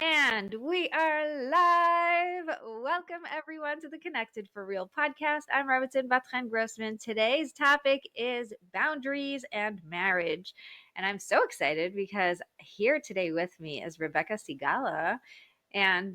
And we are live. Welcome everyone to the Connected for Real podcast. I'm Rebbetzin Bat-Chen Grossman. Today's topic is boundaries and marriage. And I'm so excited because here today with me is Sigala. And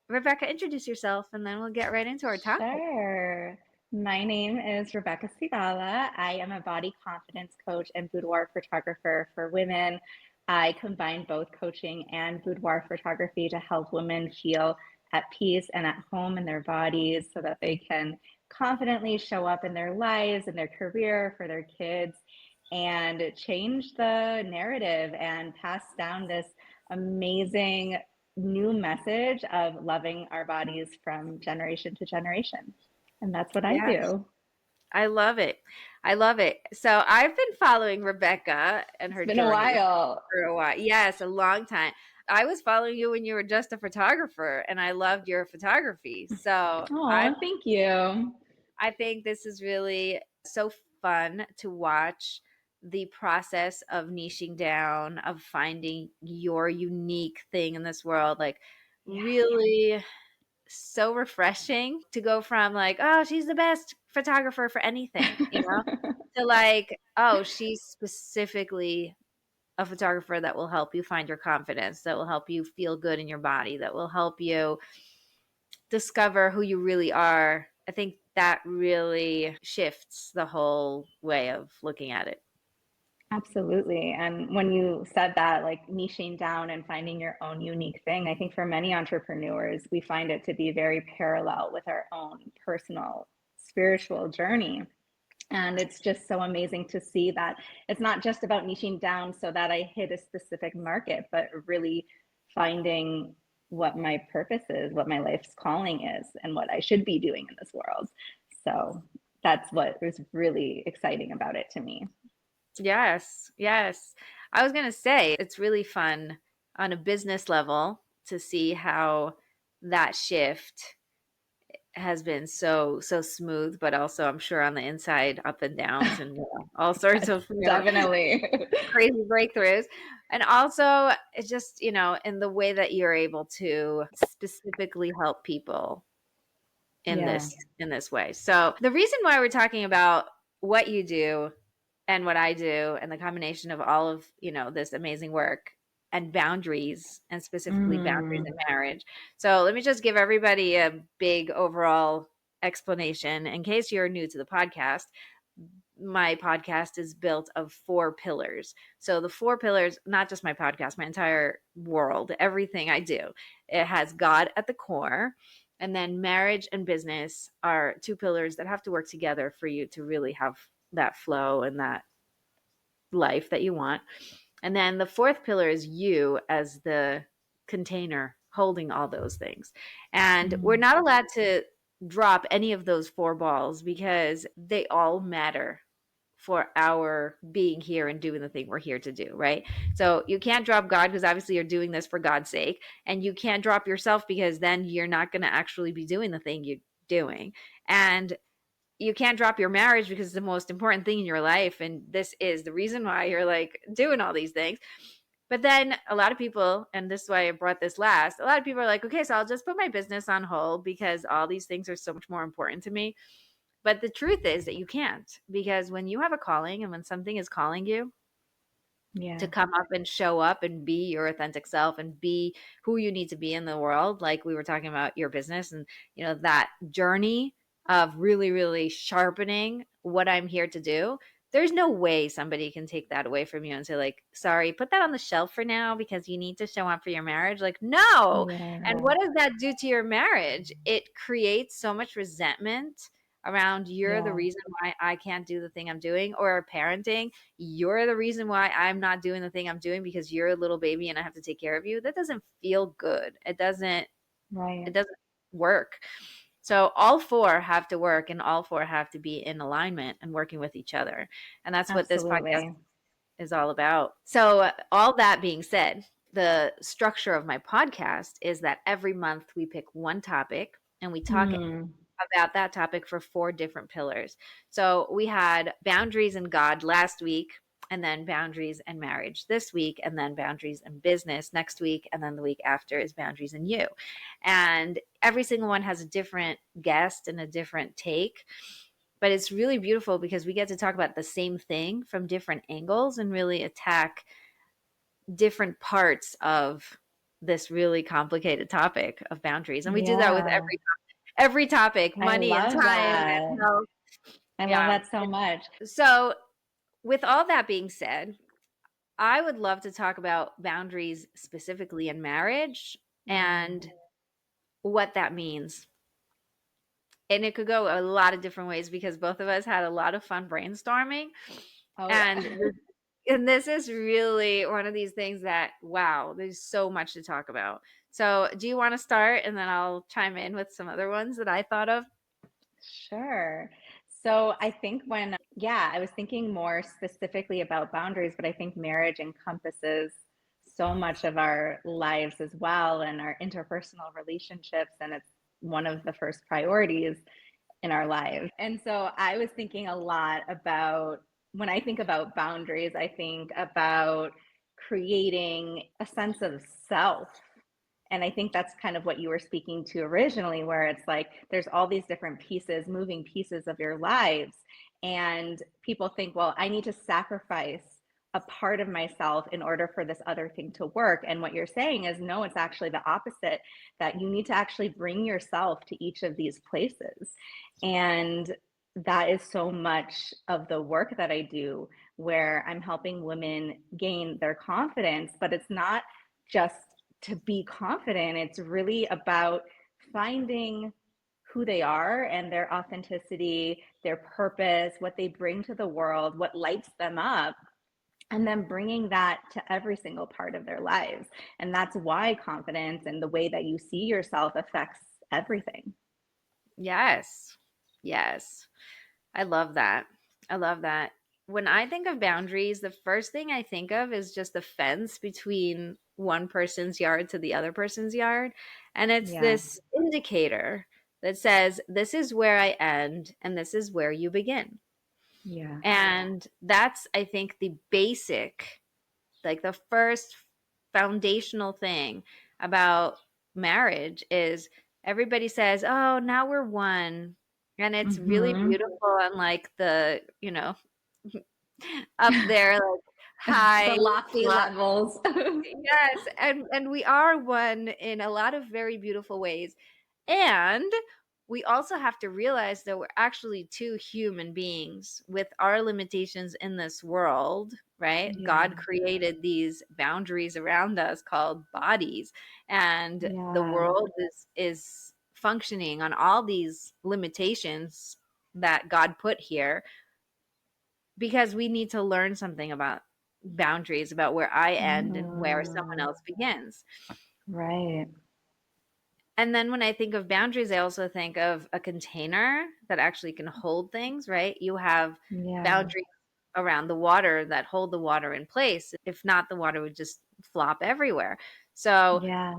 Rebecca, introduce yourself and then we'll get right into our topic. Sure. My name is Sigala. I am a body confidence coach and boudoir photographer for women. I combine both coaching and boudoir photography to help women feel at peace and at home in their bodies so that they can confidently show up in their lives and their career for their kids and change the narrative and pass down this amazing new message of loving our bodies from generation to generation. And that's what I Yes, do. I love it. I love it. So I've been following Rebecca and It's her been a journey while. for a while. Yes, a long time. I was following you when you were just a photographer and I loved your photography. So Oh, thank you. I think this is really so fun to watch the process of niching down, of finding your unique thing in this world. Like, Yeah. really so refreshing to go from like, oh, she's the best photographer for anything, to like, oh, she's specifically a photographer that will help you find your confidence, that will help you feel good in your body, that will help you discover who you really are. I think that really shifts the whole way of looking at it. Absolutely. And when you said that, like niching down and finding your own unique thing, I think for many entrepreneurs, we find it to be very parallel with our own personal spiritual journey. And it's just so amazing to see that it's not just about niching down so that I hit a specific market, but really finding what my purpose is, what my life's calling is, and what I should be doing in this world. So that's what was really exciting about it to me. Yes, yes. I was going to say it's really fun on a business level to see how that shift has been so smooth, but also I'm sure on the inside up and downs and all sorts Yes, of definitely. crazy breakthroughs. And also it's just, in the way that you're able to specifically help people in Yeah. this way. So the reason why we're talking about what you do and what I do and the combination of all of, this amazing work and boundaries, and specifically boundaries in Mm. marriage. So let me just give everybody a big overall explanation in case you're new to the podcast. My podcast is built of 4 pillars. So the 4 pillars, not just my podcast, my entire world, everything I do, it has God at the core. And then marriage and business are 2 pillars that have to work together for you to really have that flow and that life that you want. And then the 4th pillar is you as the container holding all those things. And we're Mm. not allowed to drop any of those 4 balls because they all matter for our being here and doing the thing we're here to do, right? So you can't drop God because obviously you're doing this for God's sake. And you can't drop yourself because then you're not going to actually be doing the thing you're doing. And you can't drop your marriage because it's the most important thing in your life. And this is the reason why you're like doing all these things. But then a lot of people, and this is why I brought this last, a lot of people are like, okay, so I'll just put my business on hold because all these things are so much more important to me. But the truth is that you can't, because when you have a calling and when something is calling you to Yeah. come up and show up and be your authentic self and be who you need to be in the world, like we were talking about your business and, that journey of really, really sharpening what I'm here to do. There's no way somebody can take that away from you and say, like, sorry, put that on the shelf for now because you need to show up for your marriage. Like, no. And Yeah. what does that do to your marriage? It creates so much resentment around you're the Yeah. reason why I can't do the thing I'm doing, or parenting, you're the reason why I'm not doing the thing I'm doing because you're a little baby and I have to take care of you. That doesn't feel good. It doesn't Right. work. So all 4 have to work and all 4 have to be in alignment and working with each other. And that's what this podcast Absolutely. is all about. So all that being said, the structure of my podcast is that every month we pick one topic and we talk Mm. about that topic for 4 different pillars. So we had boundaries and God last week, and then boundaries and marriage this week, and then boundaries and business next week, and then the week after is boundaries and you. And every single one has a different guest and a different take. But it's really beautiful because we get to talk about the same thing from different angles and really attack different parts of this really complicated topic of boundaries. And we do that with Yeah, every topic, I money and love time that. and health. I love Yeah. that so much. So, with all that being said, I would love to talk about boundaries specifically in marriage and Mm. what that means. And it could go a lot of different ways because both of us had a lot of fun brainstorming. Oh And yeah. and this is really one of these things that, wow, there's so much to talk about. So, do you want to start and then I'll chime in with some other ones that I thought of? Sure. So I think I was thinking more specifically about boundaries, but I think marriage encompasses so much of our lives as well and our interpersonal relationships. And it's one of the first priorities in our lives. And so I was thinking a lot about when I think about boundaries, I think about creating a sense of self. And I think that's kind of what you were speaking to originally, where it's like there's all these different pieces, moving pieces of your lives. And people think, well, I need to sacrifice a part of myself in order for this other thing to work. And what you're saying is, no, it's actually the opposite, that you need to actually bring yourself to each of these places. And that is so much of the work that I do, where I'm helping women gain their confidence, but it's not just to be confident. It's really about finding who they are and their authenticity, their purpose, what they bring to the world, what lights them up, and then bringing that to every single part of their lives. And that's why confidence and the way that you see yourself affects everything. Yes. Yes. I love that. I love that. When I think of boundaries, the first thing I think of is just the fence between one person's yard to the other person's yard. And it's Yeah. this indicator that says, this is where I end and this is where you begin. Yeah. And that's, I think, the basic, like the first foundational thing about marriage is everybody says, oh, now we're one. And it's really Mm-hmm. beautiful and like the, up there, like high, The lofty flat. levels. Yes, and we are one in a lot of very beautiful ways. And we also have to realize that we're actually two human beings with our limitations in this world, right? Yeah. God created these boundaries around us called bodies, and the Yeah. world is functioning on all these limitations that God put here because we need to learn something about boundaries, about where I end and where someone Mm, else begins. right. And then when I think of boundaries, I also think of a container that actually can hold things, right? You have Yeah. boundaries around the water that hold the water in place. If not, the water would just flop everywhere. So Yeah.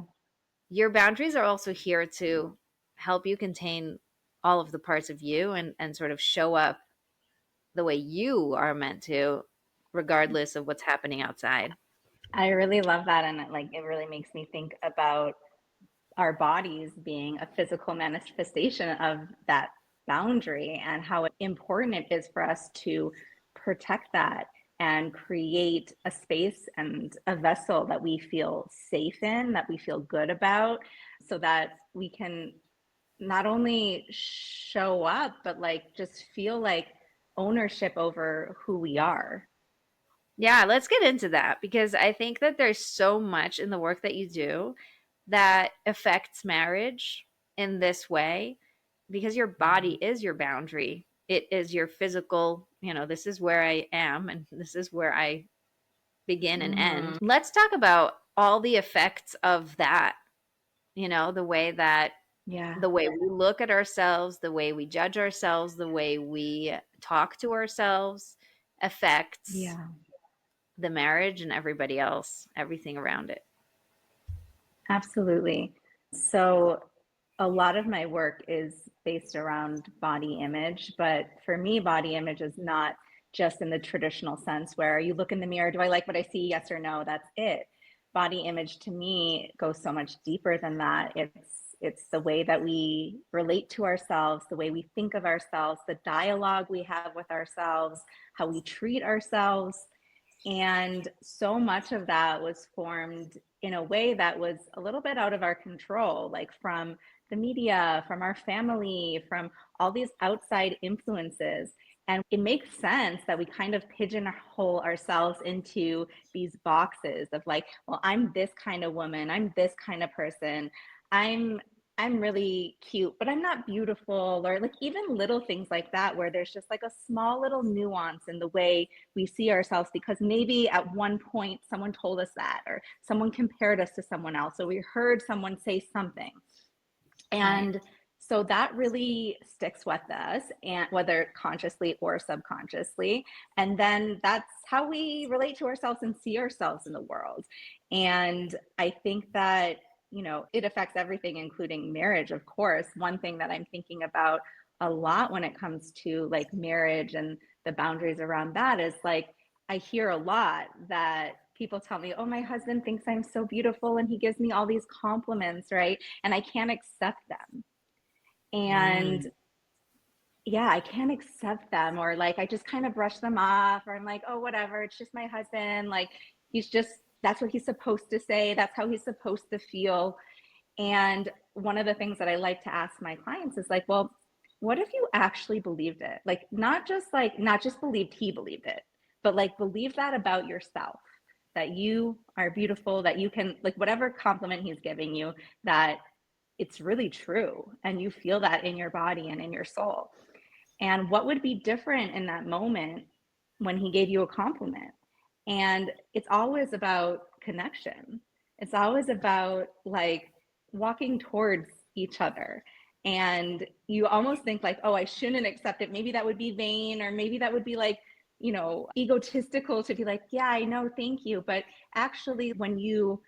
your boundaries are also here to help you contain all of the parts of you and sort of show up the way you are meant to, regardless of what's happening outside. I really love that. And it really makes me think about our bodies being a physical manifestation of that boundary and how important it is for us to protect that and create a space and a vessel that we feel safe in, that we feel good about, so that we can not only show up, but just feel like ownership over who we are. Yeah, let's get into that because I think that there's so much in the work that you do that affects marriage in this way because your body is your boundary. It is your physical, this is where I am and this is where I begin and Mm-hmm. end. Let's talk about all the effects of that, Yeah. the way we look at ourselves, the way we judge ourselves, the way we talk to ourselves affects Yeah. the marriage and everybody else, everything around it. Absolutely. So, a lot of my work is based around body image, but for me, body image is not just in the traditional sense where you look in the mirror, do I like what I see? Yes or no, that's it. Body image to me goes so much deeper than that. It's the way that we relate to ourselves, the way we think of ourselves, the dialogue we have with ourselves, how we treat ourselves. And so much of that was formed in a way that was a little bit out of our control, like from the media, from our family, from all these outside influences. And it makes sense that we kind of pigeonhole ourselves into these boxes of like, well, I'm this kind of woman, I'm this kind of person, I'm I'm really cute, but I'm not beautiful, or like even little things like that, where there's just like a small little nuance in the way we see ourselves because maybe at one point someone told us that, or someone compared us to someone else, or we heard someone say something. Right. And so that really sticks with us, and whether consciously or subconsciously. And then that's how we relate to ourselves and see ourselves in the world. And I think that, it affects everything, including marriage, of course. One thing that I'm thinking about a lot when it comes to like marriage and the boundaries around that is like, I hear a lot that people tell me, oh, my husband thinks I'm so beautiful and he gives me all these compliments, right? And I can't accept them. And Mm. yeah, I can't accept them, or like I just kind of brush them off, or I'm like, oh, whatever, it's just my husband. Like he's just, that's what he's supposed to say, that's how he's supposed to feel. And one of the things that I like to ask my clients is like, well, what if you actually believed it? Like, not just believed he believed it, but like believe that about yourself, that you are beautiful, that you can, like, whatever compliment he's giving you, that it's really true. And you feel that in your body and in your soul. And what would be different in that moment when he gave you a compliment? And it's always about connection. It's always about like walking towards each other. And you almost think like, oh, I shouldn't accept it. Maybe that would be vain, or maybe that would be like, egotistical to be like, yeah, I know, thank you. But actually, when you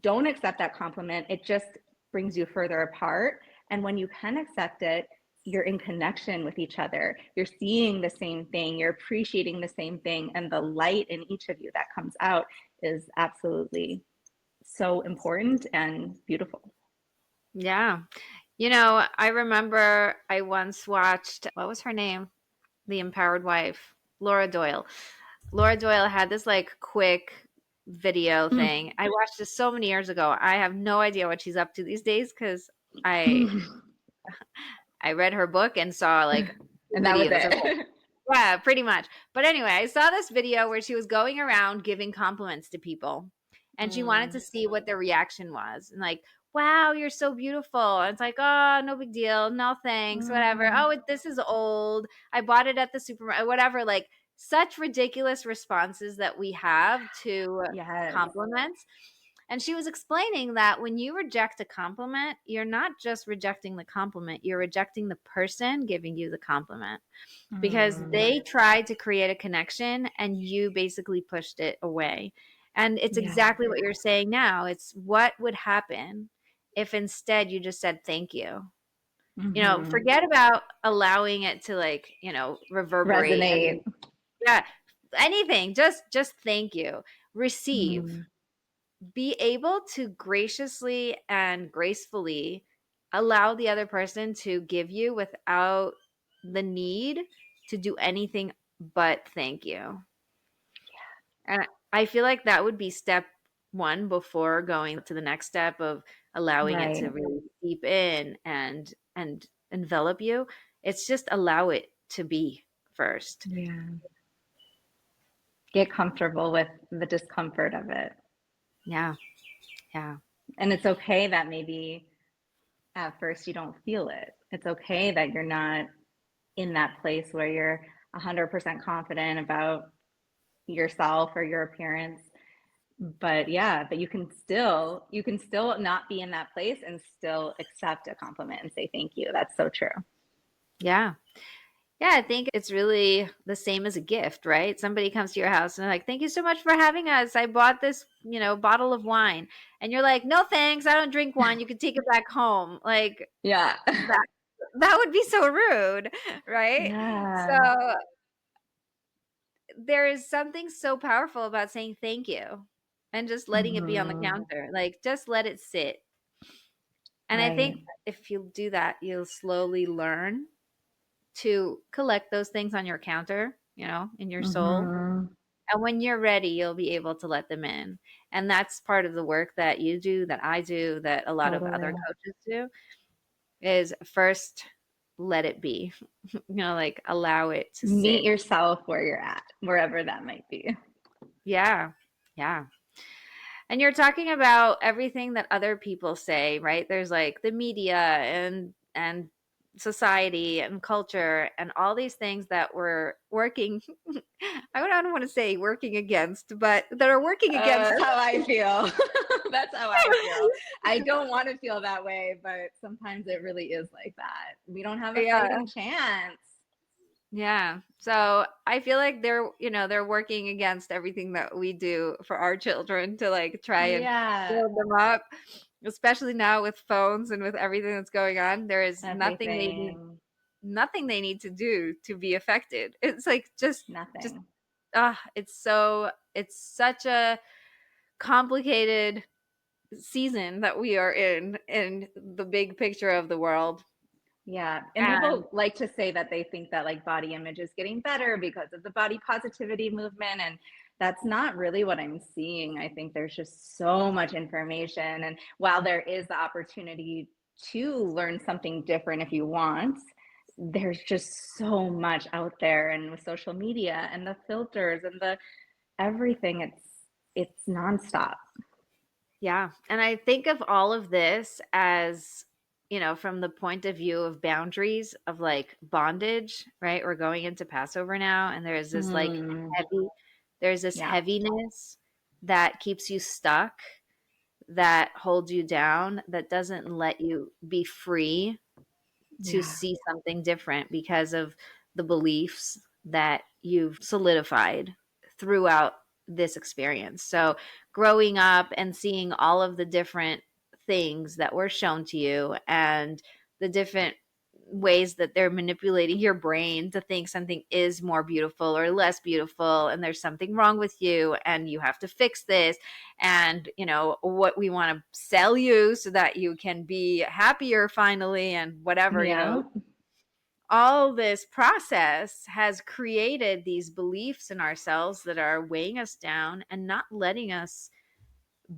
don't accept that compliment, it just brings you further apart. And when you can accept it, you're in connection with each other. You're seeing the same thing, you're appreciating the same thing, and the light in each of you that comes out is absolutely so important and beautiful. Yeah. I remember I once watched, what was her name? The Empowered Wife, Laura Doyle. Laura Doyle had this like quick video thing. I watched this so many years ago. I have no idea what she's up to these days because I I read her book and saw like And that was videos of it. it. Yeah, pretty much. But anyway, I saw this video where she was going around giving compliments to people and she wanted to Mm, see what their reaction was. And like, wow, you're so beautiful. And it's like, oh, no big deal. No thanks, whatever. mm, Oh, this is old. I bought it at the supermarket, whatever. Like, such ridiculous responses that we have to yes. compliments. And she was explaining that when you reject a compliment, you're not just rejecting the compliment, you're rejecting the person giving you the compliment because Mm, they tried to create a connection and you basically pushed it away. And it's yeah. exactly what you're saying now. It's what would happen if instead you just said thank you. Hmm. Forget about allowing it to like, reverberate and Resonate. yeah, anything. Just thank you. Receive. Mm, Be able to graciously and gracefully allow the other person to give you without the need to do anything but thank you. And I feel like that would be step one before going to the next step of allowing it to right. really seep in and envelop you. It's just allow it to be first. Yeah. Get comfortable with the discomfort of it. Yeah. Yeah. And it's okay that maybe at first you don't feel it. It's okay that you're not in that place where you're 100% confident about yourself or your appearance. But yeah, but you can still not be in that place and still accept a compliment and say thank you. That's so true. Yeah. Yeah, I think it's really the same as a gift, right? Somebody comes to your house and they're like, "Thank you so much for having us. I bought this, bottle of wine." And you're like, "No, thanks. I don't drink wine. You can take it back home." Like Yeah. that would be so rude, right? Yeah. So, there is something so powerful about saying thank you and just letting it be on the Mm-hmm. counter. Like, just let it sit. And I Right. think if you do that, you'll slowly learn to collect those things on your counter, in your soul. Mm-hmm. And when you're ready, you'll be able to let them in. And that's part of the work that you do, that I do, that a lot of other Totally. coaches do, is first let it be, like allow it to Meet sit. yourself where you're at, wherever that might be. Yeah. Yeah. And you're talking about everything that other people say, right? There's like the media and society and culture and all these things that we're working I don't want to say working against, but that are working against That's us. how I feel. That's how I feel. I don't want to feel that way, but sometimes it really is like that. We don't have a Yeah. fighting chance. Yeah. So I feel like they're working against everything that we do for our children to like try and Yeah, build them up, especially now with phones and with everything that's going on. There is everything, nothing they need to do to be affected. It's like just nothing. it's such a complicated season that we are in the big picture of the world. Yeah. And And people like to say that they think that like body image is getting better because of the body positivity movement. And that's not really what I'm seeing. I think there's just so much information. And while there is the opportunity to learn something different if you want, there's just so much out there. And with social media and the filters and the everything, it's nonstop. yeah, and I think of all of this as, from the point of view of boundaries of like bondage, right? We're going into Passover now, and Mm, heavy, there's this yeah. heaviness that keeps you stuck, that holds you down, that doesn't let you be free to Yeah. see something different because of the beliefs that you've solidified throughout this experience. So, growing up and seeing all of the different things that were shown to you and the different ways that they're manipulating your brain to think something is more beautiful or less beautiful, and there's something wrong with you and you have to fix this, and what we want to sell you so that you can be happier finally, and whatever, Yeah. all this process has created these beliefs in ourselves that are weighing us down and not letting us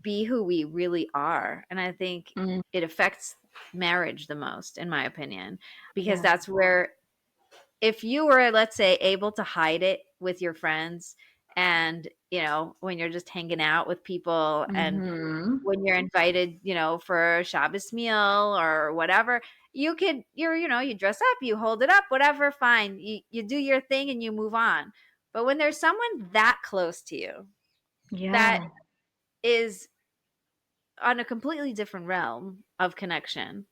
be who we really are. And I think Mm, it affects marriage the most, in my opinion, because yeah. that's where, if you were, let's say, able to hide it with your friends, and when you're just hanging out with people, and Mm-hmm. when you're invited, for a Shabbos meal or whatever, you dress up, you hold it up, whatever, fine. You do your thing and you move on. But when there's someone that close to you that Yeah. is on a completely different realm of connection,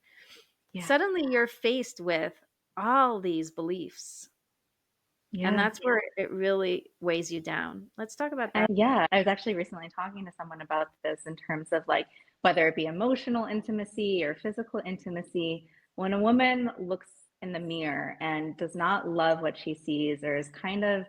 Yeah. suddenly you're faced with all these beliefs. And Yeah. that's where it really weighs you down. Let's talk about that. Yeah. I was actually recently talking to someone about this in terms of like whether it be emotional intimacy or physical intimacy. When a woman looks in the mirror and does not love what she sees or is kind of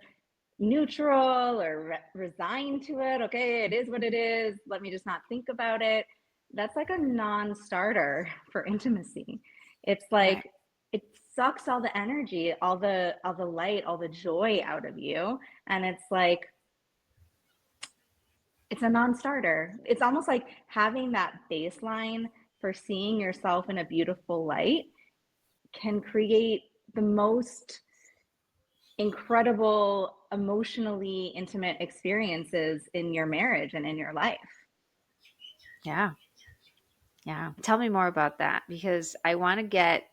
neutral or resigned to it, okay, it is what it is. Let me just not think about it. That's like a non starter for intimacy. It's Right. like, it sucks all the energy, all the light, all the joy out of you, and it's like it's a non-starter. It's almost like having that baseline for seeing yourself in a beautiful light can create the most incredible, emotionally intimate experiences in your marriage and in your life. Yeah. Yeah. Tell me more about that, because I want to get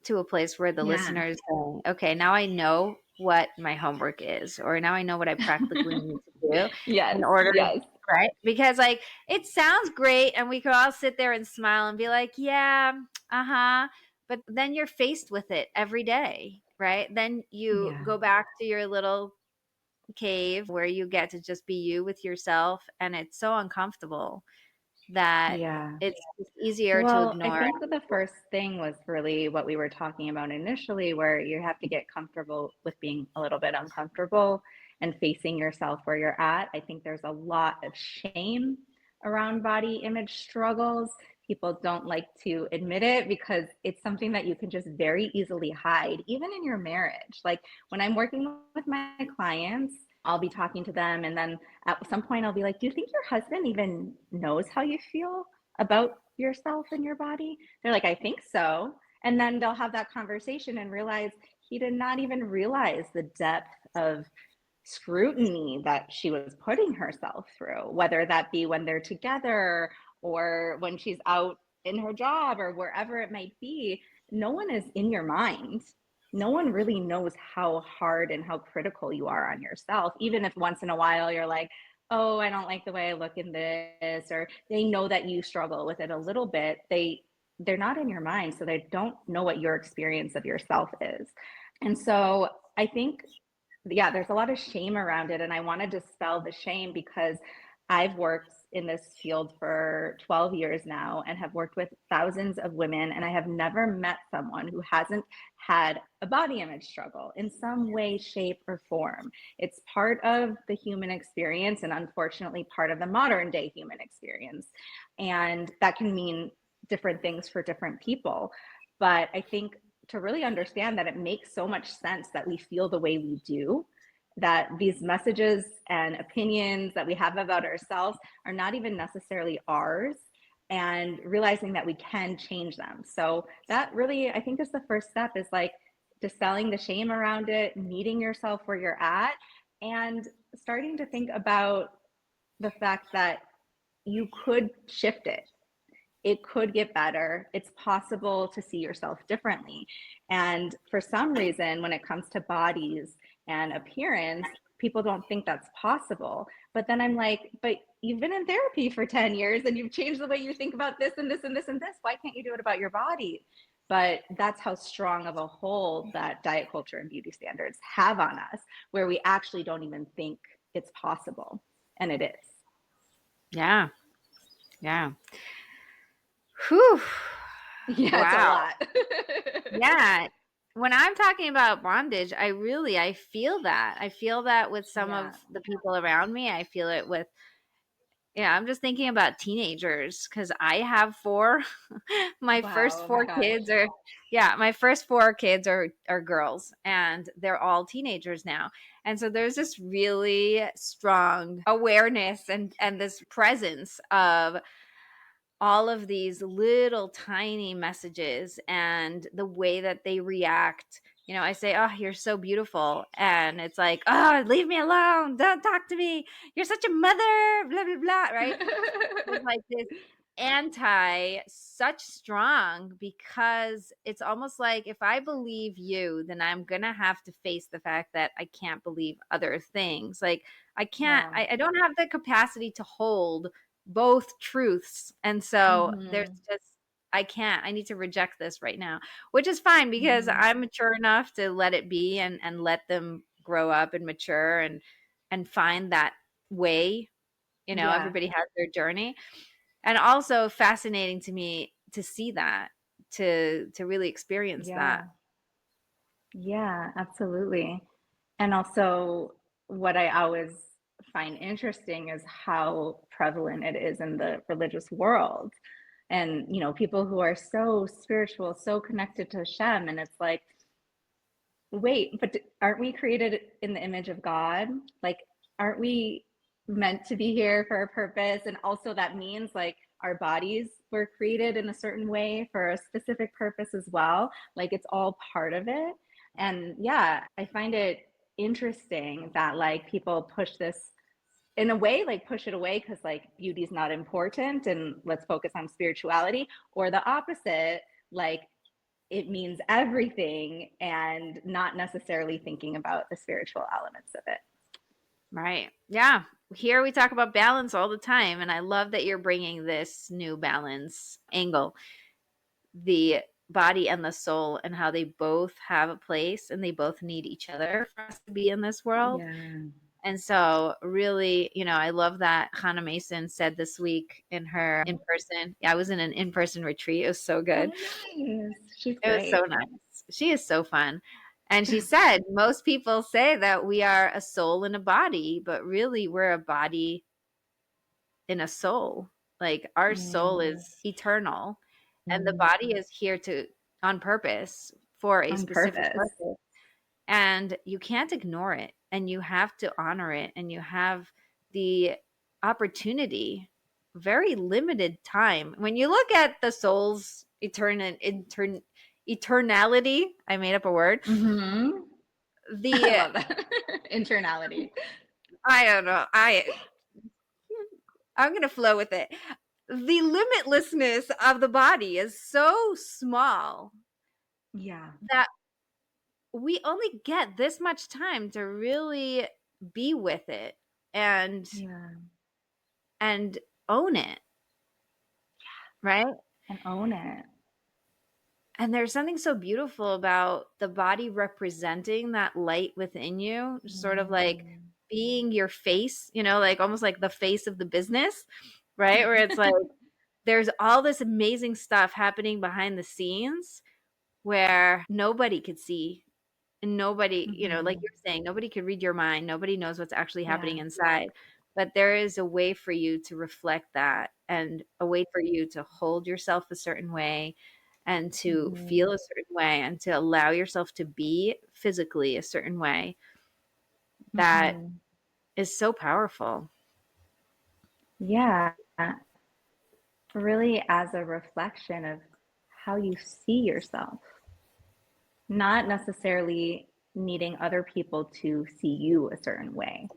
to a place where the Yeah. listeners say, okay, now I know what my homework is, or now I know what I practically need to do in Yes, order, yes. right? Because like it sounds great and we could all sit there and smile and be like, yeah, uh-huh. But then you're faced with it every day, right? Then you Yeah. go back to your little cave where you get to just be you with yourself, and it's so uncomfortable that Yeah. it's just easier to Well, I ignore. think that the first thing was really what we were talking about initially, where you have to get comfortable with being a little bit uncomfortable. and facing yourself where you're at. I think there's a lot of shame around body image struggles. People don't like to admit it because it's something that you can just very easily hide, even in your marriage. Like when I'm working with my clients, I'll be talking to them, and then at some point I'll be like, do you think your husband even knows how you feel about yourself and your body? They're like, I think so. And then they'll have that conversation and realize he did not even realize the depth of scrutiny that she was putting herself through, whether that be when they're together or when she's out in her job or wherever it might be. No one is in your mind. No one really knows how hard and how critical you are on yourself, even if once in a while you're like, oh, I don't like the way I look in this, or they know that you struggle with it a little bit. They're not in your mind, so they don't know what your experience of yourself is. And so I think, yeah, there's a lot of shame around it. And I want to dispel the shame because I've worked in this field for 12 years now and have worked with thousands of women. And I have never met someone who hasn't had a body image struggle in some way, shape, or form. It's part of the human experience and unfortunately part of the modern day human experience. And that can mean different things for different people. But I think to really understand that it makes so much sense that we feel the way we do, that these messages and opinions that we have about ourselves are not even necessarily ours, and realizing that we can change them. So that really, I think, is the first step, is like dispelling the shame around it, meeting yourself where you're at, and starting to think about the fact that you could shift it. It could get better. It's possible to see yourself differently. And for some reason, when it comes to bodies and appearance, people don't think that's possible. But then I'm like, but you've been in therapy for 10 years and you've changed the way you think about this and this and this and this. Why can't you do it about your body? But that's how strong of a hold that diet culture and beauty standards have on us, where we actually don't even think it's possible. And it is. Yeah. Yeah. Whew. Yeah, it's a Wow. lot. Yeah. When I'm talking about bondage, I feel that. I feel that with some Yeah. of the people around me. I feel it with, yeah, I'm just thinking about teenagers because I have four. My first Wow. Oh my four gosh. kids are, yeah, my first four kids are girls, and they're all teenagers now. And so there's this really strong awareness and this presence of all of these little tiny messages and the way that they react. You know, I say, oh, you're so beautiful, and it's like, oh, leave me alone, don't talk to me, you're such a mother, blah blah blah, right? There's like this anti such strong, because it's almost like if I believe you, then I'm gonna have to face the fact that I can't believe other things. Like I can't, Wow. I don't have the capacity to hold both truths. And so there's Mm-hmm. just, I can't, I need to reject this right now, which is fine because Mm-hmm. I'm mature enough to let it be and let them grow up and mature and find that way. You know, Yeah. everybody has their journey. And also fascinating to me to see that, to really experience that. Yeah. Yeah, absolutely. And also, what I always find interesting is how prevalent it is in the religious world. And, people who are so spiritual, so connected to Hashem. And it's like, wait, but aren't we created in the image of God? Like, aren't we meant to be here for a purpose? And also, that means like our bodies were created in a certain way for a specific purpose as well. Like, it's all part of it. And yeah, I find it interesting that like people push this in a way, like push it away because like beauty's not important and let's focus on spirituality, or the opposite, like it means everything and not necessarily thinking about the spiritual elements of it. Right. Yeah. Here we talk about balance all the time. And I love that you're bringing this new balance angle, the body and the soul, and how they both have a place and they both need each other for us to be in this world. Yeah. And so really, I love that Hannah Mason said this week in her in-person. Yeah, I was in an in-person retreat. It was so good. Oh, nice. She's It was so great. nice. She is so fun. And she said, most people say that we are a soul in a body, but really we're a body in a soul. Like our soul Mm, is eternal and the body is here to on purpose for a on specific purpose. purpose. And you can't ignore it and you have to honor it and you have the opportunity, very limited time. When you look at the soul's eternality, I made up a word. Mm-hmm. I The love that. Internality. I don't know. I'm gonna flow with it. The limitlessness of the body is so small Yeah. that we only get this much time to really be with it and Yeah. and own it, right? And own it. And there's something so beautiful about the body representing that light within you, sort of like Mm. being your face, like almost like the face of the business, right? Where it's like there's all this amazing stuff happening behind the scenes where nobody could see and nobody, like Mm-hmm. you're saying, nobody could read your mind. Nobody knows what's actually happening Yeah. inside. But there is a way for you to reflect that and a way for you to hold yourself a certain way and to Mm-hmm. feel a certain way and to allow yourself to be physically a certain way that Mm-hmm. is so powerful. Yeah. Really as a reflection of how you see yourself, not necessarily needing other people to see you a certain way,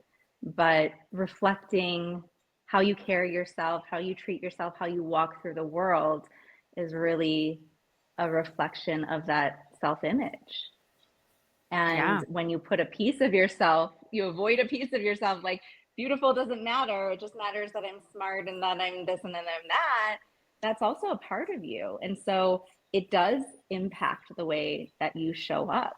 but reflecting how you carry yourself, how you treat yourself, how you walk through the world is really a reflection of that self image. And Yeah. when you put a piece of yourself, you avoid a piece of yourself, like beautiful doesn't matter. It just matters that I'm smart and that I'm this and that I'm that. That's also a part of you. And so it does impact the way that you show up.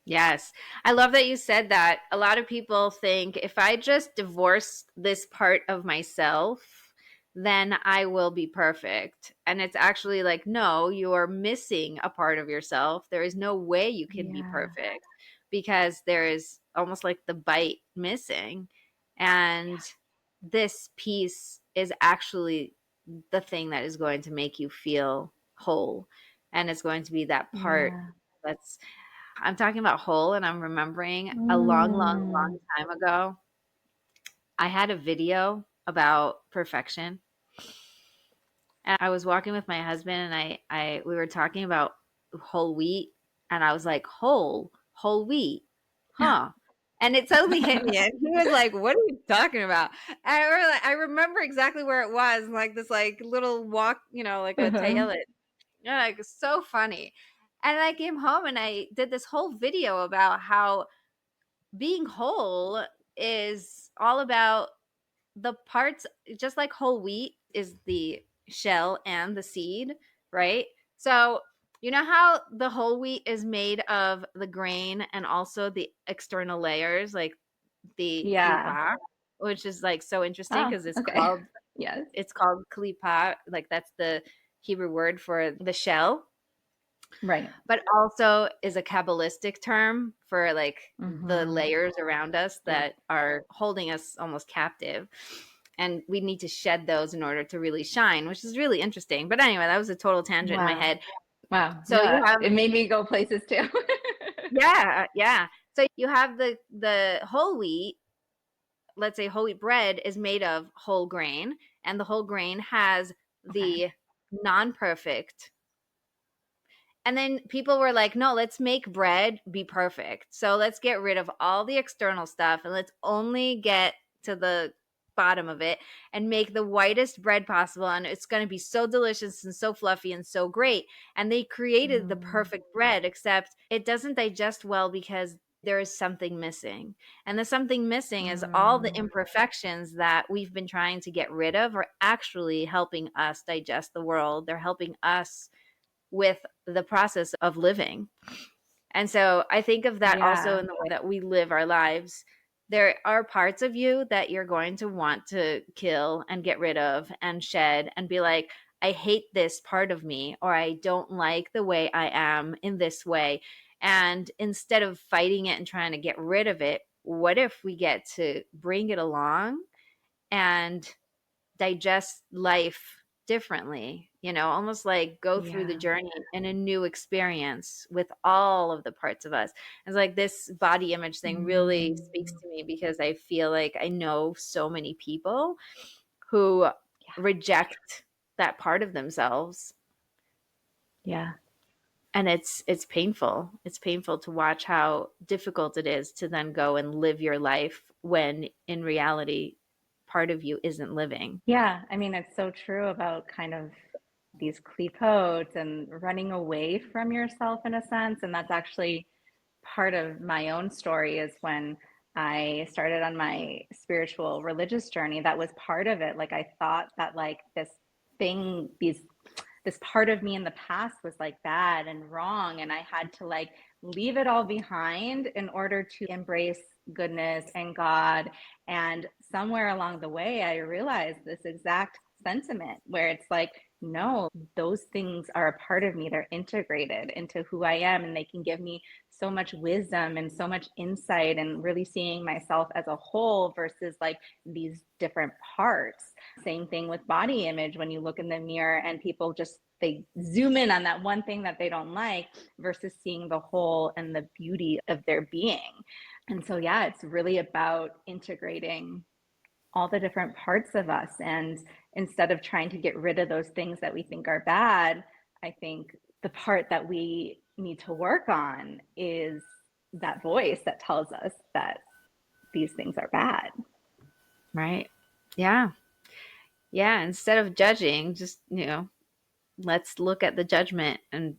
Yes. I love that you said that. A lot of people think if I just divorce this part of myself, then I will be perfect. And it's actually like, no, you are missing a part of yourself. There is no way you can be Yeah. perfect because there is almost like the bite missing. And this piece is actually the thing that is going to make you feel whole. And it's going to be that part Yeah. that's I'm talking about whole, and I'm remembering a long, long, long Mm. time ago, I had a video about perfection. And I was walking with my husband and we were talking about whole wheat and I was like, whole wheat. Huh. And it suddenly hit me and he was like, what are you talking about? And I remember exactly where it was, like this like little walk, like a Uh-huh. tail. Yeah, like so funny. And I came home and I did this whole video about how being whole is all about the parts, just like whole wheat is the shell and the seed, right? So, you know how the whole wheat is made of the grain and also the external layers, like the Yeah. klipa, which is like so interesting Oh, because okay. Yes. it's called klipa, like that's the Hebrew word for the shell, Right. but also is a Kabbalistic term for like the Mm-hmm. layers around us Yep. that are holding us almost captive. And we need to shed those in order to really shine, which is really interesting. But anyway, that was a total tangent in my Wow. head. Wow. So you No, have, it made me go places too. yeah, yeah. So you have the whole wheat. Let's say whole wheat bread is made of whole grain, and the whole grain has Okay. the non-perfect. And then people were like, no, let's make bread be perfect. So let's get rid of all the external stuff and let's only get to the bottom of it and make the whitest bread possible. And it's going to be so delicious and so fluffy and so great. And they created the Mm. perfect bread, except it doesn't digest well because there is something missing. And the something missing is all the Mm. imperfections that we've been trying to get rid of are actually helping us digest the world. They're helping us with the process of living. And so I think of that also Yeah. in the way that we live our lives. There are parts of you that you're going to want to kill and get rid of and shed and be like, I hate this part of me, or I don't like the way I am in this way. And instead of fighting it and trying to get rid of it, what if we get to bring it along and digest life differently, almost like go through the Yeah. journey in a new experience with all of the parts of us. It's like this body image thing really speaks Mm. to me because I feel like I know so many people who reject that part of themselves, Yeah. and it's painful. It's painful to watch how difficult it is to then go and live your life when in reality part of you isn't living. Yeah. I mean, it's so true about kind of these codes and running away from yourself in a sense. And that's actually part of my own story is when I started on my spiritual religious journey. That was part of it. Like I thought that like this part of me in the past was like bad and wrong, and I had to like leave it all behind in order to embrace goodness and God. And somewhere along the way I realized this exact sentiment where it's like, no, those things are a part of me. They're integrated into who I am, and they can give me so much wisdom and so much insight, and really seeing myself as a whole versus like these different parts. Same thing with body image. When you look in the mirror and people just they zoom in on that one thing that they don't like versus seeing the whole and the beauty of their being. And so yeah, it's really about integrating all the different parts of us. And instead of trying to get rid of those things that we think are bad, I think the part that we need to work on is that voice that tells us that these things are bad. Right. Yeah. Yeah. Instead of judging, just, let's look at the judgment and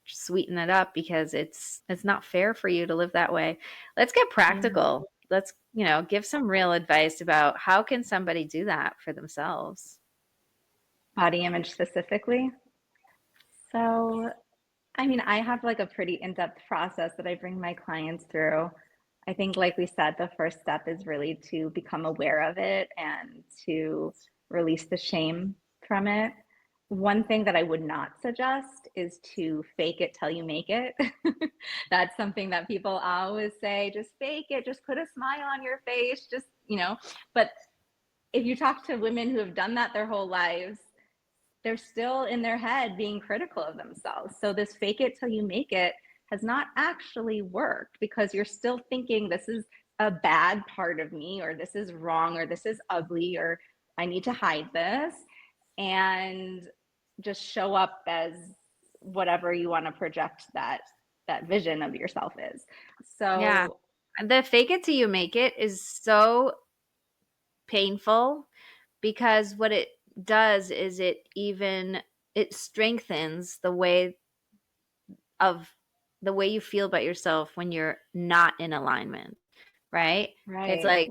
sweeten it up because it's not fair for you to live that way. Let's get Yeah. practical. Let's, give some real advice about how can somebody do that for themselves. Body image specifically. So, I mean, I have like a pretty in-depth process that I bring my clients through. I think, like we said, the first step is really to become aware of it and to release the shame from it. One thing that I would not suggest is to fake it till you make it. That's something that people always say, just fake it, just put a smile on your face, but if you talk to women who have done that their whole lives, they're still in their head being critical of themselves. So this fake it till you make it has not actually worked because you're still thinking this is a bad part of me, or this is wrong, or this is ugly, or I need to hide this, and just show up as whatever you want to project that vision of yourself is. Yeah. So The fake it till you make it is so painful because what it does is it strengthens of the way you feel about yourself when you're not in alignment, right? It's right. like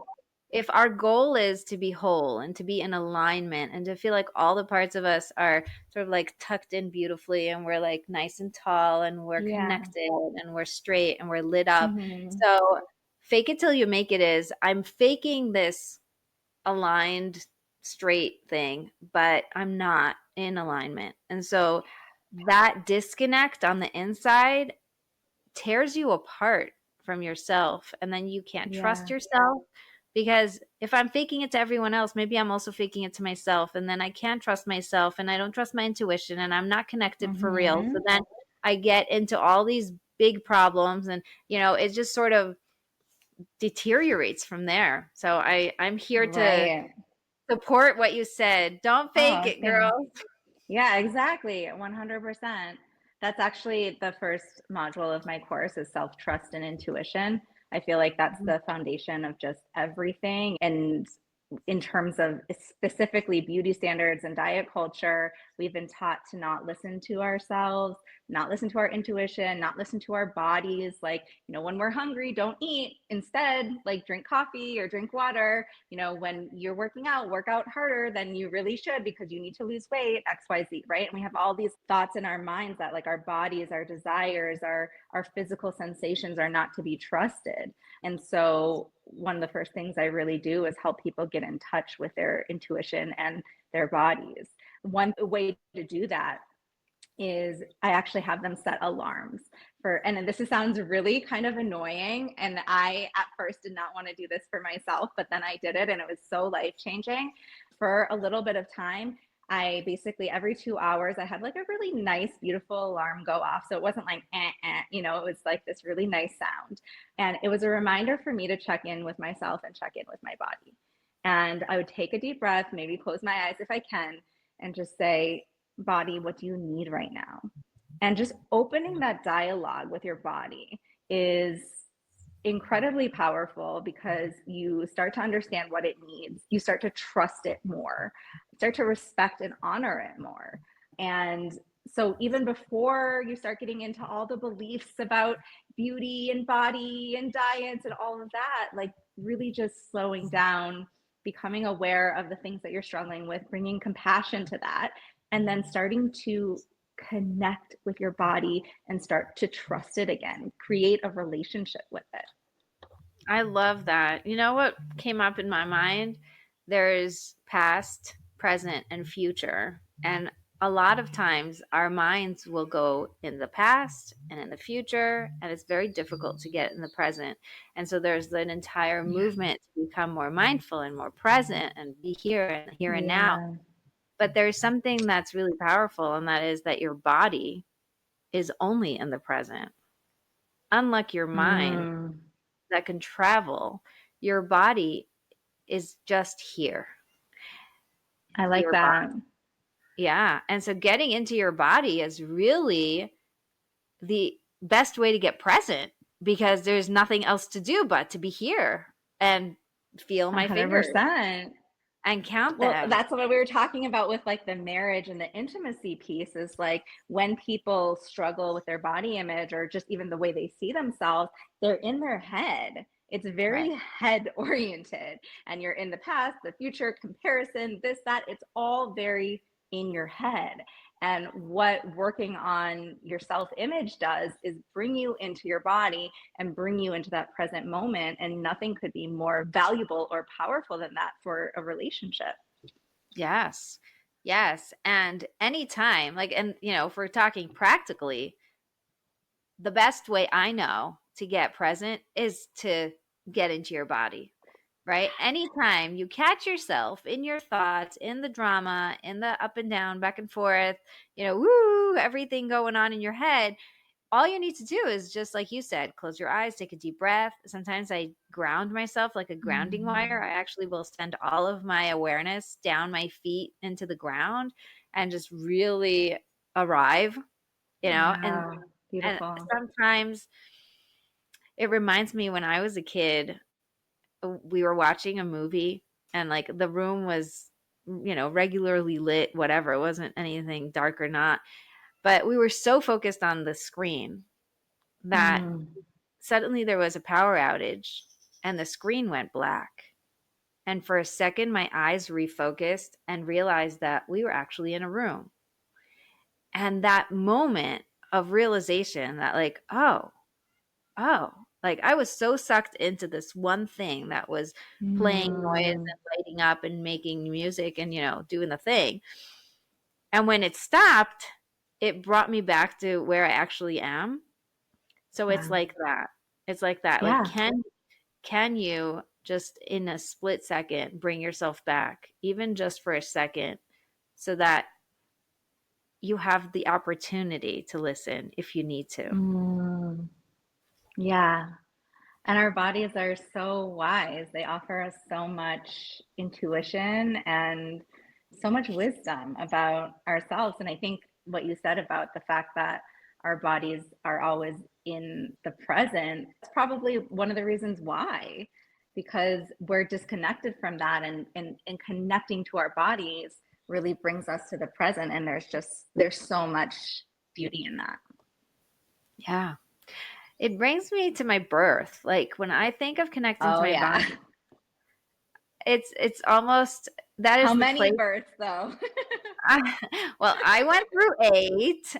if our goal is to be whole and to be in alignment and to feel like all the parts of us are sort of like tucked in beautifully and we're like nice and tall and we're Yeah. connected and we're straight and we're lit up. Mm-hmm. So fake it till you make it is I'm faking this aligned straight thing, but I'm not in alignment. And so that disconnect on the inside tears you apart from yourself. And then you can't trust Yeah. yourself because if I'm faking it to everyone else, maybe I'm also faking it to myself. And then I can't trust myself and I don't trust my intuition and I'm not connected for real. Mm-hmm. So then I get into all these big problems and, it just sort of deteriorates from there. So I'm here to Right. support what you said. Don't fake Oh, it, thanks. girl. Yeah, exactly. 100%. That's actually the first module of my course is self-trust and intuition. I feel like that's the foundation of just everything. And in terms of specifically beauty standards and diet culture, we've been taught to not listen to ourselves, not listen to our intuition, not listen to our bodies. Like, when we're hungry, don't eat. Instead, like drink coffee or drink water. When you're working out, work out harder than you really should because you need to lose weight, XYZ, right? And we have all these thoughts in our minds that like our bodies, our desires, our physical sensations are not to be trusted. And so one of the first things I really do is help people get in touch with their intuition and their bodies. One way to do that is I actually have them set alarms for, and this sounds really kind of annoying. And I at first did not want to do this for myself, but then I did it and it was so life changing. For a little bit of time, I basically every 2 hours I had like a really nice, beautiful alarm go off. So it wasn't like, it was like this really nice sound. And it was a reminder for me to check in with myself and check in with my body. And I would take a deep breath, maybe close my eyes if I can, and just say, body, what do you need right now? And just opening that dialogue with your body is incredibly powerful because you start to understand what it needs. You start to trust it more, start to respect and honor it more. And so even before you start getting into all the beliefs about beauty and body and diets and all of that, like really just slowing down, becoming aware of the things that you're struggling with, bringing compassion to that, and then starting to connect with your body and start to trust it again, create a relationship with it. I love that. You know what came up in my mind? There's past, present, and future. And a lot of times our minds will go in the past and in the future, and it's very difficult to get in the present. And so there's an entire movement to become more mindful and more present and be here and now. Yeah. But there's something that's really powerful, and that is that your body is only in the present. Unlike your mind Mm, that can travel, your body is just here. I like Your body. that. Yeah. And so getting into your body is really the best way to get present because there's nothing else to do but to be here and feel my fingers 100%. and count Well, them. that's what we were talking about with like the marriage and the intimacy piece is like when people struggle with their body image or just even the way they see themselves, they're in their head. It's Right. very head oriented. And you're in the past, the future, comparison, this, that. It's all very in your head. And what working on your self image does is bring you into your body and bring you into that present moment. And nothing could be more valuable or powerful than that for a relationship. Yes. Yes. And anytime, like, and, if we're talking practically, the best way I know to get present is to get into your body, right? Anytime you catch yourself in your thoughts, in the drama, in the up and down, back and forth, woo, everything going on in your head, all you need to do is just like you said, close your eyes, take a deep breath. Sometimes I ground myself like a grounding wire. I actually will send all of my awareness down my feet into the ground and just really arrive, and Wow, and beautiful. sometimes it reminds me when I was a kid, we were watching a movie and like the room was, regularly lit, whatever. It wasn't anything dark or not. But we were so focused on the screen that Mm, suddenly there was a power outage and the screen went black. And for a second, my eyes refocused and realized that we were actually in a room. And that moment of realization that, like, oh, like I was so sucked into this one thing that was playing noise mm, and lighting up and making music and, doing the thing. And when it stopped, it brought me back to where I actually am. So it's wow. like that. It's like that. Like, Yeah. can you just in a split second bring yourself back, even just for a second, so that you have the opportunity to listen if you need to? Mm, yeah. And our bodies are so wise. They offer us so much intuition and so much wisdom about ourselves. And I think what you said about the fact that our bodies are always in the present, it's probably one of the reasons why, because we're disconnected from that and connecting to our bodies really brings us to the present. And there's so much beauty in that. Yeah. It brings me to my birth. Like when I think of connecting to Oh my yeah. body, it's almost that How is the many place. births though? Well, I went through 8,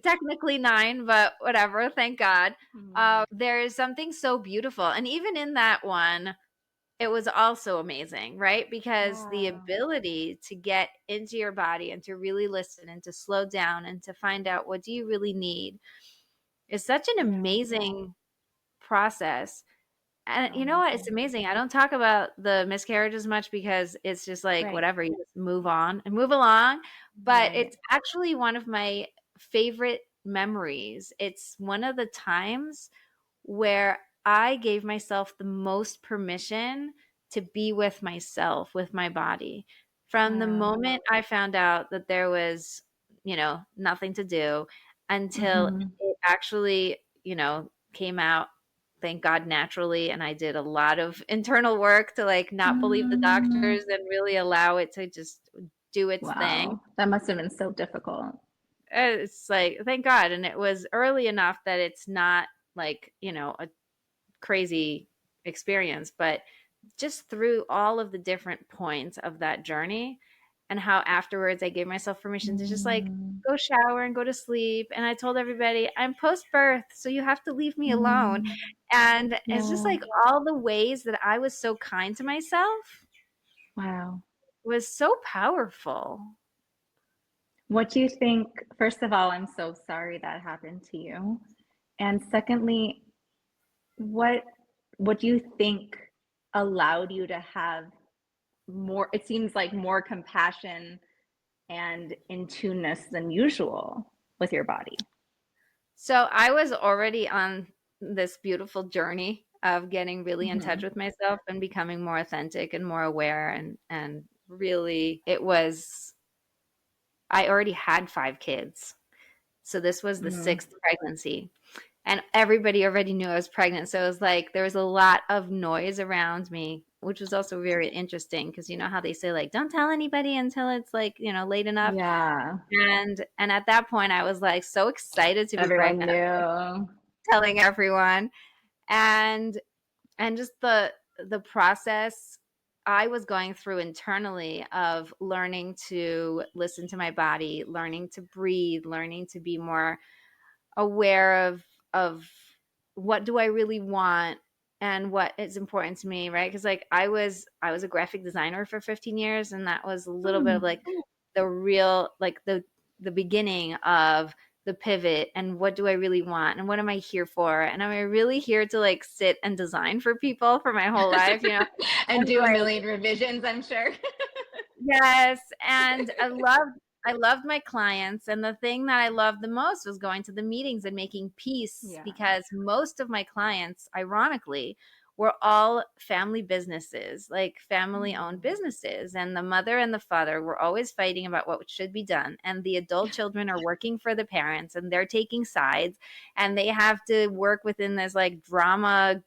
technically 9, but whatever, thank God. Hmm. There is something so beautiful. And even in that one, it was also amazing, right? Because the Wow. ability to get into your body and to really listen and to slow down and to find out what do you really need is such an Yeah. amazing process. And So you know what? It's amazing. amazing. I don't talk about the miscarriages much because it's just like Right. whatever, you just move on and move along. But Right. it's actually one of my favorite memories. It's one of the times where I gave myself the most permission to be with myself, with my body. From the Wow. moment I found out that there was, nothing to do until Hmm. it actually, came out, thank God, naturally. And I did a lot of internal work to like not believe the Mm. doctors and really allow it to just do its thing. Wow. That must have been so difficult. It's like, thank God. And it was early enough that it's not like, a crazy experience, but just through all of the different points of that journey and how afterwards I gave myself permission to just like Mm. go shower and go to sleep. And I told everybody, I'm post birth, so you have to leave me alone. Mm. And it's just Yeah. like all the ways that I was so kind to myself Wow. was so powerful. What do you think? First of all, I'm so sorry that happened to you. And secondly, what what do you think allowed you to have more, it seems like more compassion and in tuneness than usual with your body? So I was already on this beautiful journey of getting really in touch Hmm. with myself and becoming more authentic and more aware and really it was I already had 5 kids. So this was the Mm. 6th pregnancy and everybody already knew I was pregnant. So it was like there was a lot of noise around me, which was also very interesting because you know how they say like don't tell anybody until it's like, late enough. Yeah, And at that point I was like so excited to be everyone pregnant, knew. telling everyone. And just the process I was going through internally of learning to listen to my body, learning to breathe, learning to be more aware of what do I really want and what is important to me, right? Because like I was a graphic designer for 15 years, and that was a little bit Hmm. of like the real like the beginning of the pivot and what do I really want and what am I here for? And am I really here to like sit and design for people for my whole life, And And do a like million revisions, I'm sure. yes, and I loved my clients, and the thing that I loved the most was going to the meetings and making peace Yeah. because most of my clients, ironically, were all family businesses, like family-owned Mm. businesses, and the mother and the father were always fighting about what should be done, and the adult children are working for the parents and they're taking sides, and they have to work within this like drama,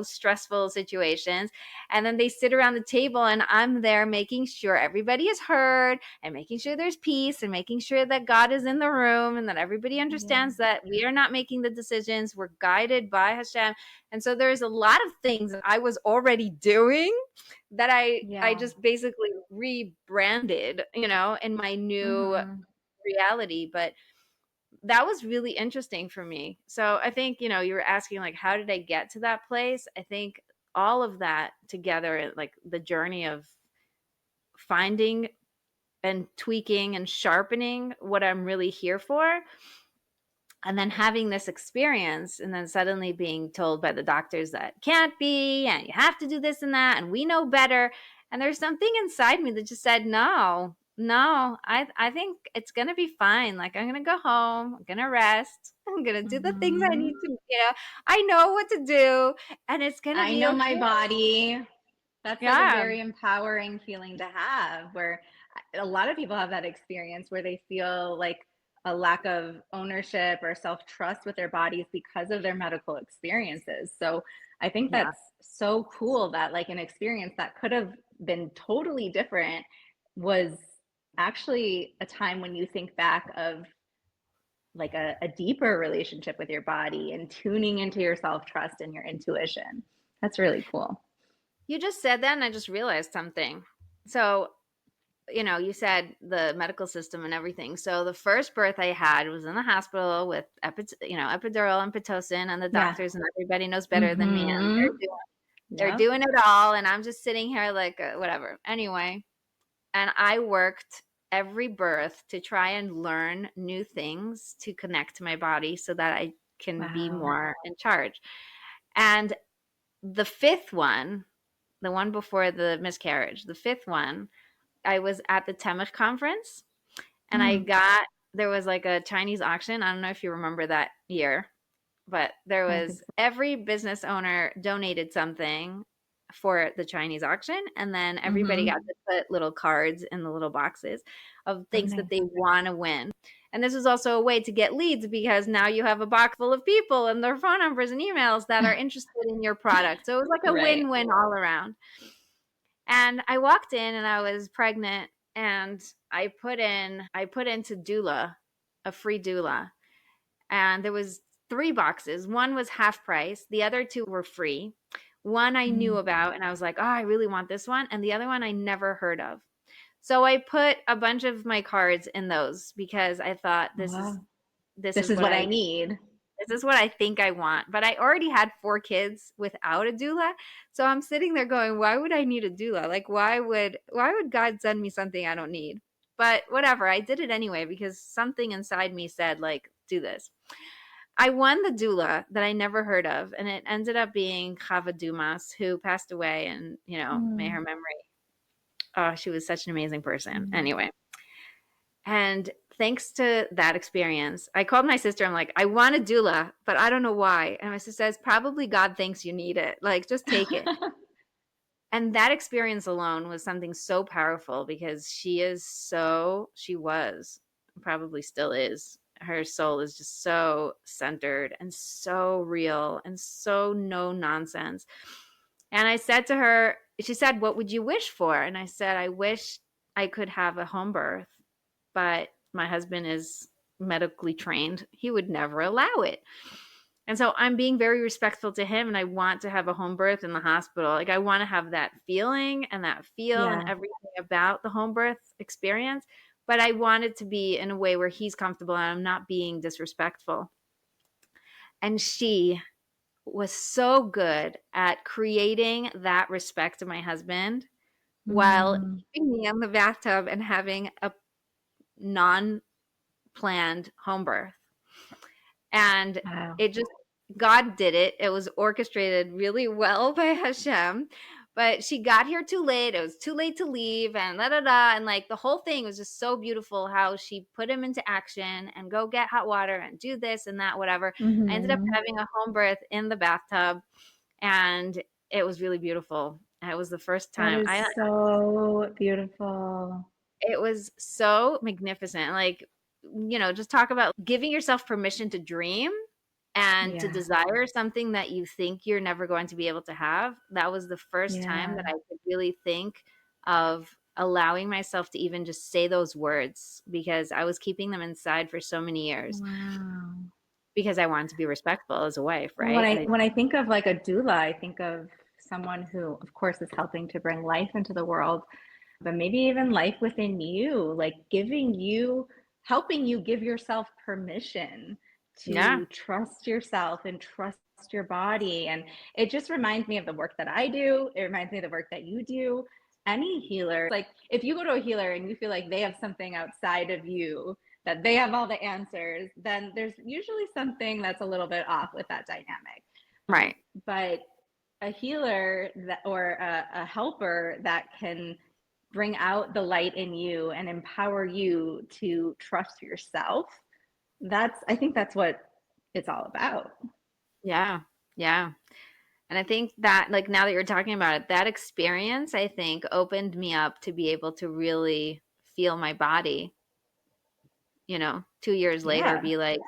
stressful situations. And then they sit around the table, and I'm there making sure everybody is heard and making sure there's peace and making sure that God is in the room and that everybody Yeah. understands that we are not making the decisions. We're guided by Hashem. And so there's a lot of things that I was already doing that I Yeah. just basically rebranded, in my new Hmm. reality. But that was really interesting for me. So I think, you were asking like how did I get to that place? I think all of that together, like the journey of finding and tweaking and sharpening what I'm really here for, and then having this experience and then suddenly being told by the doctors that can't be and you have to do this and that and we know better, and there's something inside me that just said no, no, I think it's gonna be fine. Like I'm gonna go home, I'm gonna rest, I'm gonna do the things I Hmm. need to, I know what to do, and it's gonna I be know okay. my body. That's like a Yeah, very empowering feeling to have, where a lot of people have that experience where they feel like a lack of ownership or self trust with their bodies because of their medical experiences. So I think yeah. that's so cool that, like, an experience that could have been totally different was actually a time when you think back of like a deeper relationship with your body and tuning into your self trust and your intuition. That's really cool. You just said that and I just realized something. So you said the medical system and everything. So the first birth I had was in the hospital with epidural and pitocin, and the Yeah. doctors and everybody knows better than me, and they're Mhm. doing They're Yep. doing it all, and I'm just sitting here like, whatever. Anyway, and I worked every birth to try and learn new things to connect to my body so that I can be Wow. more in charge. And the fifth one, the one before the miscarriage, the fifth one, I was at the Temech conference, and Mm, there was like a Chinese auction. I don't know if you remember that year, but there I don't think was every business owner donated something for the Chinese auction, and then so. everybody got to put little cards in the little boxes of Oh, things that nice. they want to win. And this was also a way to get leads because now you have a box full of people and their phone numbers and emails that are interested in your product. So it was like a Right. win-win all around. And I walked in and I was pregnant, and I put into doula, a free doula, and there was three boxes. One was half price, the other two were free. One I knew Mm. about and I was like, "Oh, I really want this one." And the other one I never heard of. So I put a bunch of my cards in those because I thought Wow. this This is is what what I I need. this is what I think I want. But I already had four kids without a doula. So I'm sitting there going, why would I need a doula? Like why would God send me something I don't need? But whatever, I did it anyway because something inside me said like, do this. I won the doula that I never heard of, and it ended up being Chava Dumas, who passed away, and may her Mm, memory. Oh, she was such an amazing person. mm. Anyway, and thanks to that experience, I called my sister. I'm like, I want a doula, but I don't know why. And my sister says, probably God thinks you need it. Like, just take it. And that experience alone was something so powerful because she was, probably still is. Her soul is just so centered and so real and so no nonsense. And I said to her, she said, "What would you wish for?" And I said, "I wish I could have a home birth, but my husband is medically trained. He would never allow it." And so I'm being very respectful to him, and I want to have a home birth in the hospital. Like I want to have that feeling and that feel and Yeah. everything about the home birth experience, but I want it to be in a way where he's comfortable and I'm not being disrespectful. And she was so good at creating that respect to my husband while Mm, keeping me in the bathtub and having a non-planned home birth. And wow. it just God did it. It was orchestrated really well by Hashem. But she got here too late. It was too late to leave, and da da da. And like the whole thing was just so beautiful how she put him into action and go get hot water and do this and that, whatever. I ended up Hmm. having a home birth in the bathtub, and it was really beautiful. It was the first That time is so beautiful. it was so magnificent. Like, just talk about giving yourself permission to dream and to Yeah. desire something that you think you're never going to be able to have. That was the first time that Yeah. I could really think of allowing myself to even just say those words because I was keeping them inside for so many years Wow. because I wanted to be respectful as a wife, Well, when right? I when I think of like a doula, I think of someone who, of course, is helping to bring life into the world, but maybe even life within you, like helping you give yourself permission Yeah. to trust yourself and trust your body. And it just reminds me of the work that I do. It reminds me of the work that you do. Any healer, like if you go to a healer and you feel like they have something outside of you, that they have all the answers, then there's usually something that's a little bit off with that dynamic. Right. But a healer or a helper that can bring out the light in you and empower you to trust yourself, I think that's what it's all about. Yeah. Yeah. And I think that, like, now that you're talking about it, that experience, I think, opened me up to be able to really feel my body, 2 years later, Yeah. be like,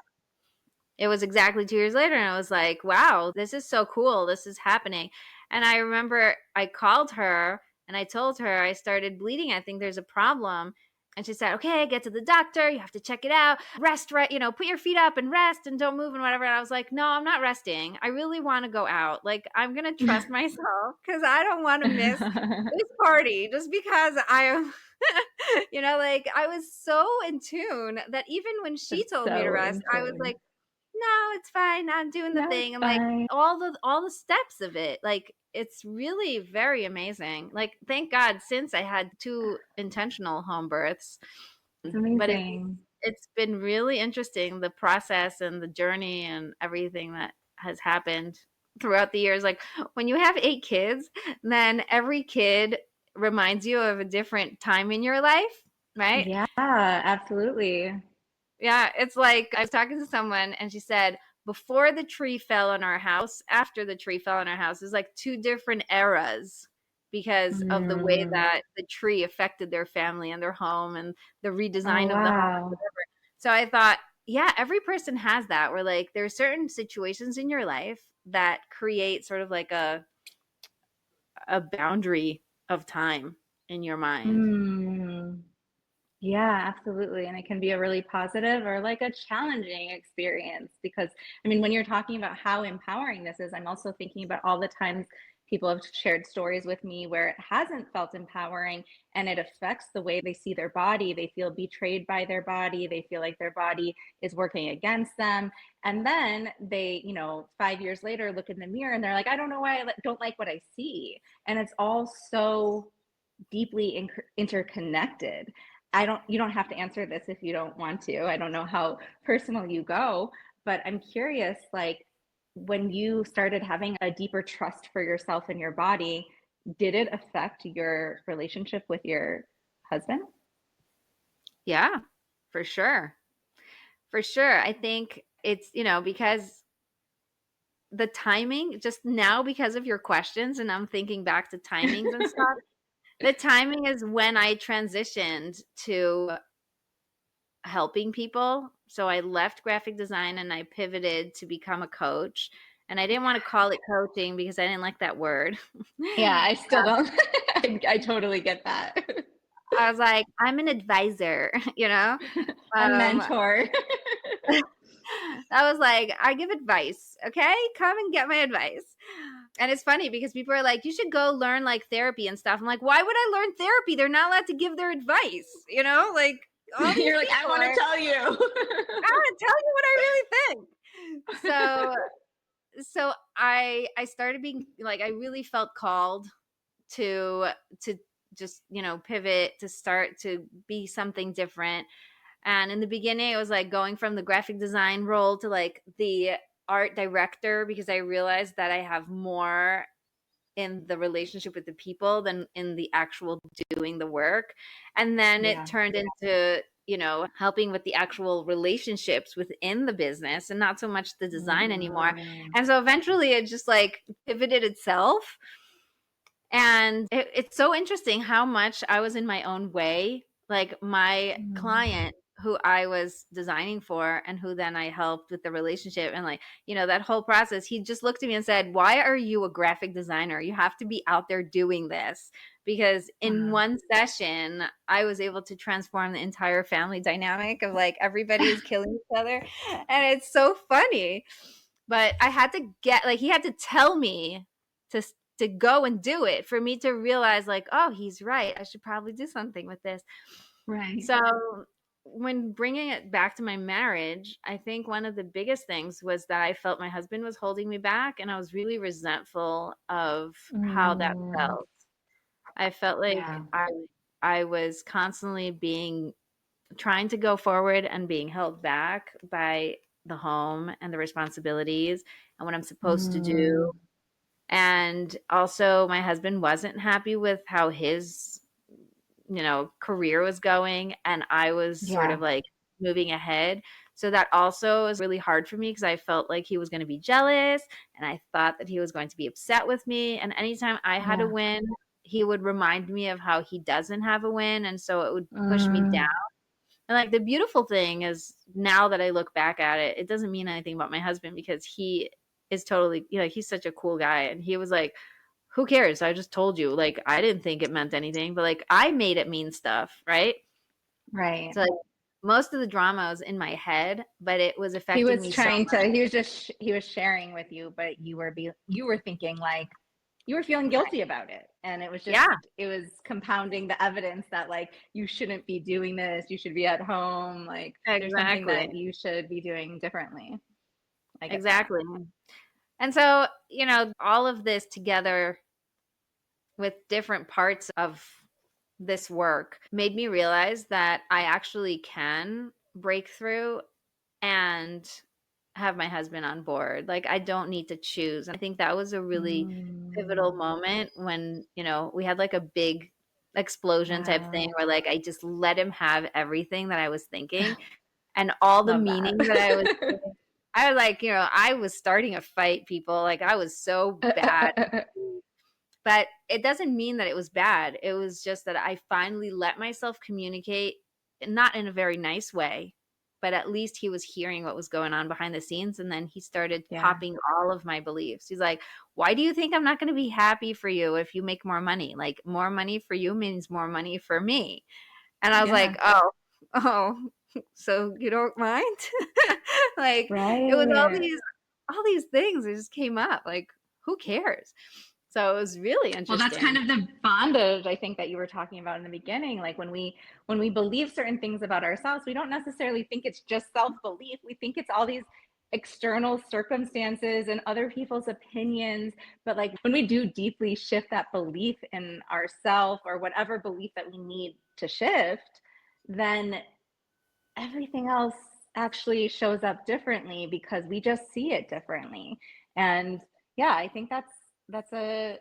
it was exactly 2 years later. And I was like, wow, this is so cool. This is happening. And I remember I called her and I told her I started bleeding. I think there's a problem. And she said, okay, get to the doctor. You have to check it out. Rest, right? Put your feet up and rest and don't move and whatever. And I was like, no, I'm not resting. I really want to go out. Like, I'm going to trust myself because I don't want to miss this party just because I am, like I was so in tune that even when she It's told me to so rest, in I was tune. like, no, it's fine. I'm doing the No, thing. it's And like fine. all the steps of it, like it's really very amazing. Like, thank God, since I had 2 intentional home births, It's but amazing. it's been really interesting, the process and the journey and everything that has happened throughout the years. Like, when you have 8 kids, then every kid reminds you of a different time in your life, right? Yeah, absolutely. Yeah, it's like I was talking to someone and she said, before the tree fell on our house, after the tree fell on our house, is like 2 different eras because of the way Mm. that the tree affected their family and their home and the Oh, redesign of the home, wow. whatever. So I thought, yeah, every person has that, where like there are certain situations in your life that create sort of like a boundary of time in your mind. Mm. Yeah, absolutely. And it can be a really positive or like a challenging experience because, I mean, when you're talking about how empowering this is, I'm also thinking about all the times people have shared stories with me where it hasn't felt empowering and it affects the way they see their body. They feel betrayed by their body. They feel like their body is working against them. And then they, 5 years later look in the mirror and they're like, I don't know why I don't like what I see. And it's all so deeply interconnected. You don't have to answer this if you don't want to. I don't know how personal you go, but I'm curious, like, when you started having a deeper trust for yourself and your body, did it affect your relationship with your husband? Yeah, for sure. For sure. I think it's, because the timing just now because of your questions and I'm thinking back to timings and stuff. The timing is when I transitioned to helping people. So I left graphic design and I pivoted to become a coach. And I didn't want to call it coaching because I didn't like that word. Yeah, I still don't. I totally get that. I was like, I'm an advisor, A Um, mentor. I was like, I give advice, okay? Come and get my advice. And it's funny because people are like, you should go learn like therapy and stuff. I'm like, why would I learn therapy? They're not allowed to give their advice, Like all these You're like, I people want to are, tell you. I want to tell you what I really think. So I started being like, I really felt called to just, pivot, to start to be something different. And in the beginning, it was like going from the graphic design role to like the art director because I realized that I have more in the relationship with the people than in the actual doing the work. And then it Yeah. turned into, helping with the actual relationships within the business and not so much the design anymore. Mm. And so eventually it just like pivoted itself. And it's so interesting how much I was in my own way. Like my Mm. client who I was designing for and who then I helped with the relationship and like, that whole process, he just looked at me and said, "Why are you a graphic designer? You have to be out there doing this." Because in Wow. one session, I was able to transform the entire family dynamic of like everybody is killing each other. And it's so funny. But I had to get like he had to tell me to to go and do it for me to realize like, oh, he's right, I should probably do something with this. Right. So when bringing it back to my marriage, I think one of the biggest things was that I felt my husband was holding me back and I was really resentful of how that Mm. felt. I felt like Yeah. I was constantly being trying to go forward and being held back by the home and the responsibilities and what I'm supposed to do. Mm. And also my husband wasn't happy with how his, career was going and I was sort Yeah. of like moving ahead. So that also was really hard for me because I felt like he was going to be jealous and I thought that he was going to be upset with me. And anytime I had a Yeah. win, he would remind me of how he doesn't have a win. And so it would push me down. Mm. And like the beautiful thing is now that I look back at it, it doesn't mean anything about my husband because he is totally, he's such a cool guy. And he was like, who cares? I just told you. Like, I didn't think it meant anything, but like, I made it mean stuff, right? Right. So, like, most of the drama was in my head, but it was He affecting was me so trying much. to, he was just, he was sharing with you, but you were thinking like, you were feeling guilty about it. And it was just, Yeah, it was compounding the evidence that like, you shouldn't be doing this. You should be at home. Like, there's something exactly. that you should be doing differently. I get that. Exactly. And so, all of this together with different parts of this work made me realize that I actually can break through and have my husband on board. Like, I don't need to choose. And I think that was a really pivotal Mm, moment when, we had like a big explosion type thing wow. where like I just let him have everything that I was thinking and all the Love meaning that I was that. thinking. I was like, I was starting a fight, people. Like, I was so bad. But it doesn't mean that it was bad. It was just that I finally let myself communicate, not in a very nice way, but at least he was hearing what was going on behind the scenes. And then he started Yeah. popping all of my beliefs. He's like, why do you think I'm not going to be happy for you if you make more money? Like, more money for you means more money for me. And I was Yeah. like, oh, so you don't mind? Like, it was Right. all these things that just came up. Like, who cares? So it was really Well, that's kind interesting. of the bondage I think that you were talking about in the beginning. Like when we believe certain things about ourselves, we don't necessarily think it's just self-belief. We think it's all these external circumstances and other people's opinions. But like when we do deeply shift that belief in ourself or whatever belief that we need to shift, then everything else actually shows up differently because we just see it differently. And yeah, I think that's a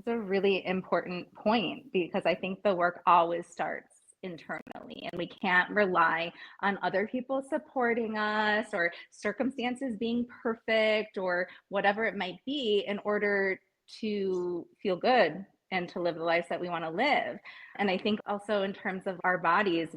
really important point because I think the work always starts internally and we can't rely on other people supporting us or circumstances being perfect or whatever it might be in order to feel good and to live the lives that we want to live. And I think also in terms of our bodies,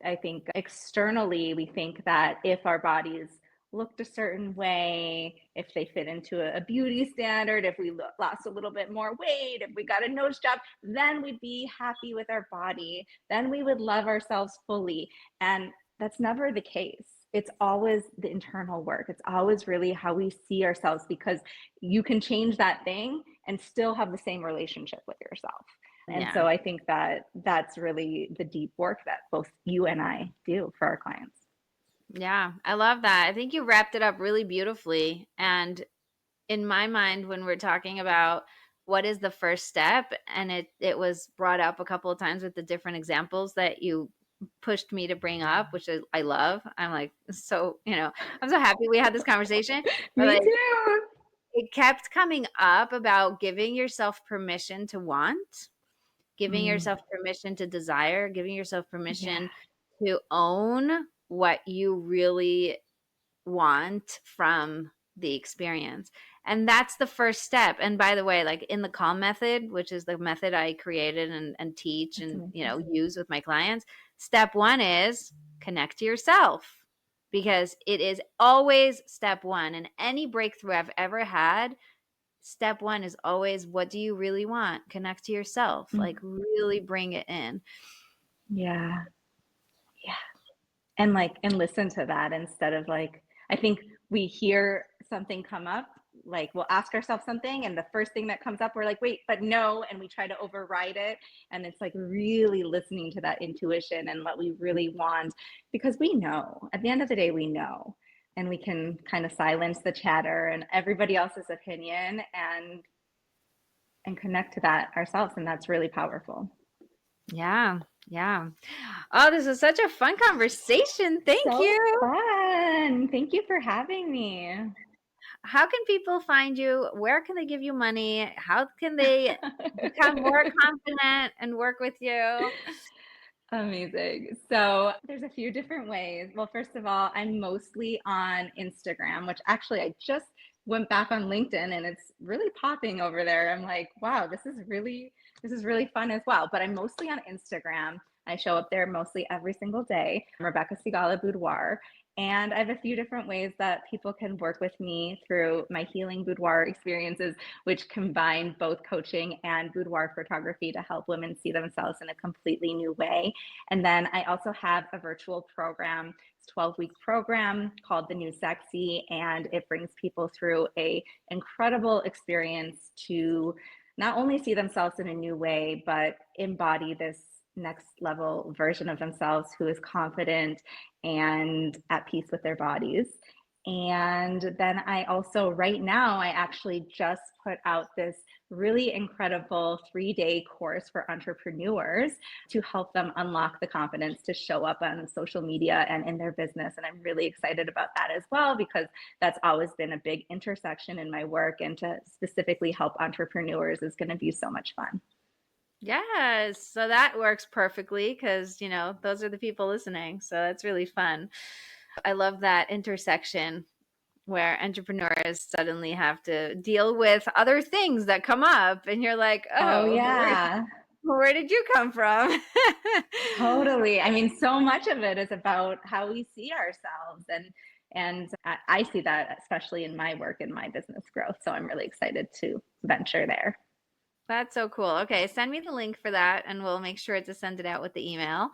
I think externally, we think that if our bodies looked a certain way, if they fit into a beauty standard, if we lost a little bit more weight, if we got a nose job, then we'd be happy with our body. Then we would love ourselves fully. And that's never the case. It's always the internal work. It's always really how we see ourselves because you can change that thing and still have the same relationship with yourself. And Yeah. so I think that that's really the deep work that both you and I do for our clients. Yeah. I love that. I think you wrapped it up really beautifully. And in my mind, when we're talking about what is the first step, and it was brought up a couple of times with the different examples that you pushed me to bring up, which I love. I'm like, so, I'm so happy we had this conversation. But Me like, too. it kept coming up about giving yourself permission to want, giving Mm, yourself permission to desire, giving yourself yeah. permission to own what you really want from the experience. And that's the first step. And by the way, like in the calm method, which is the method I created and teach That's and amazing. use with my clients, step one is connect to yourself, because it is always step one. And any breakthrough I've ever had, step one is always, what do you really want? Connect to yourself, Mm, like really bring it in. yeah. Yeah. And listen to that instead of like, I think we hear something come up, like we'll ask ourselves something and the first thing that comes up we're like, wait, but no, and we try to override it. And it's like really listening to that intuition and what we really want, because we know at the end of the day we know, and we can kind of silence the chatter and everybody else's opinion and connect to that ourselves, and that's really powerful. Yeah. Yeah. Oh, this is such a fun conversation. Thank So you. fun. Thank you for having me. How can people find you? Where can they give you money? How can they become more confident and work with you? Amazing. So there's a few different ways. Well, first of all, I'm mostly on Instagram, which actually I just went back on LinkedIn and it's really popping over there. I'm like, wow, this is really fun as well. But I'm mostly on Instagram. I show up there mostly every single day. Rebecca Sigala Boudoir. And I have a few different ways that people can work with me through my healing boudoir experiences, which combine both coaching and boudoir photography to help women see themselves in a completely new way. And then I also have a virtual program. It's a 12-week program called The New Sexy, and it brings people through a incredible experience to not only see themselves in a new way, but embody this next level version of themselves who is confident and at peace with their bodies. And then I also, right now, I actually just put out this really incredible 3-day course for entrepreneurs to help them unlock the confidence to show up on social media and in their business. And I'm really excited about that as well, because that's always been a big intersection in my work. And to specifically help entrepreneurs is going to be so much fun. Yes. So that works perfectly because, those are the people listening. So that's really fun. I love that intersection where entrepreneurs suddenly have to deal with other things that come up and you're like, Oh, "Oh, yeah. where did you come from?" Totally. I mean, so much of it is about how we see ourselves, and I see that especially in my work and my business growth. So I'm really excited to venture there. That's so cool. Okay, send me the link for that and we'll make sure to send it out with the email.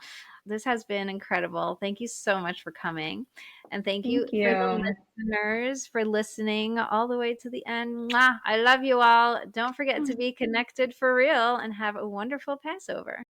This has been incredible. Thank you so much for coming. And thank you Thank for the you. listeners for listening all the way to the end. Mwah! I love you all. Don't forget to be connected for real and have a wonderful Passover.